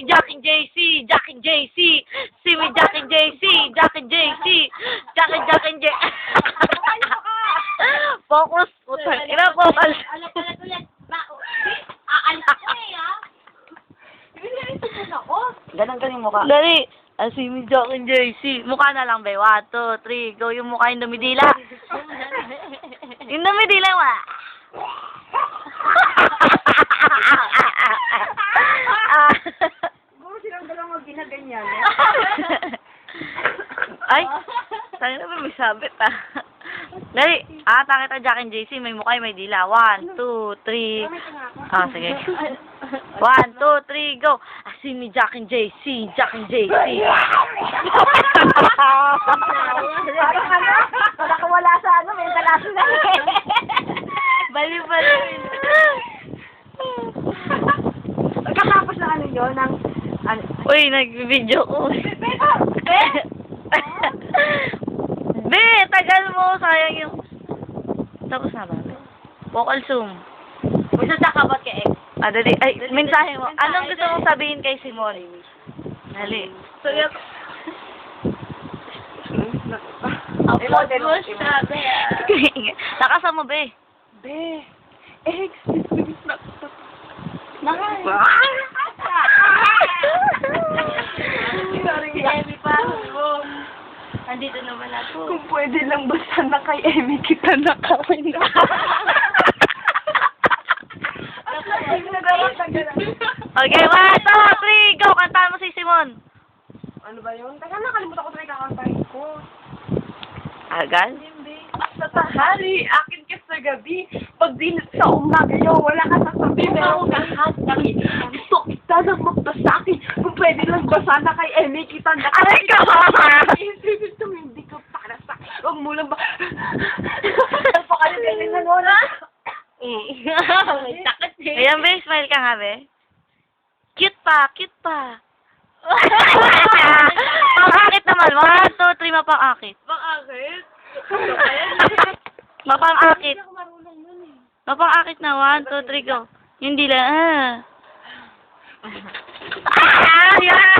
si Jack and JC, Jack and JC, si mi Jack and JC, Jack and JC, Jack and JC. Focus, putang ina, focus. Alat-alat. Aalis ko ha. Ganun yung mukha. Dali. Si mi Jack and JC. Mukha na lang, be. 1, 2, 3, go. Yung mukha yung dumidila. Yung dumidila, wa. Siguro silang dalawang ginaganyan. Ay, saan na ba may sabit, ah? Dali, takita Jack and JC, may mukha, may dila. 1, 2, 3. Sige. 1, 2, 3, go. Si mi Jack and JC, Jack and JC. Parang wala sa ano, may international. Bali. Pagkatapos na ano yun, ng ano. Uy, nag-video ko. Be, tagal mo. Sayang yung... Tapos na ba? Vocal zoom. Magsasak ka ba't kay ex? Dali. Ay, mensahe mo. Anong gusto mong sabihin kay Simon? Dali. So, yung... Upload mo siya, be. Nakasa mo, be. Be, ex, Si Emmy pa. Andito naman ako. Kung pwede lang ba sana kay Emmy kita nakawin na. Okay, 1, 2, 3, go! Kantahan mo si Simon. Ano ba yun? Teka, nakalimutan ko na ikakantahin ko. Agal? Sa tahali, akin ka sa gabi. Pag dinit sa umaga yun, wala ka sa tabi. Meron lahat ng gusto kita nang magbasakin. Kung pwede lang ba sana kay Emmy kita nakawin. Aray ka! Isipin ko, hindi ka para sa... Huwag mo lang ba... Napakaligaling na nun. May takot eh. Ayan, be. Smile ka nga, be. Cute pa. Mapangakit naman. 1, 2, 3, mapangakit. Bakit? Mapangakit. Hindi ako marunong nun eh. Mapangakit na. 1, 2, 3, go. Yung dila. Yan!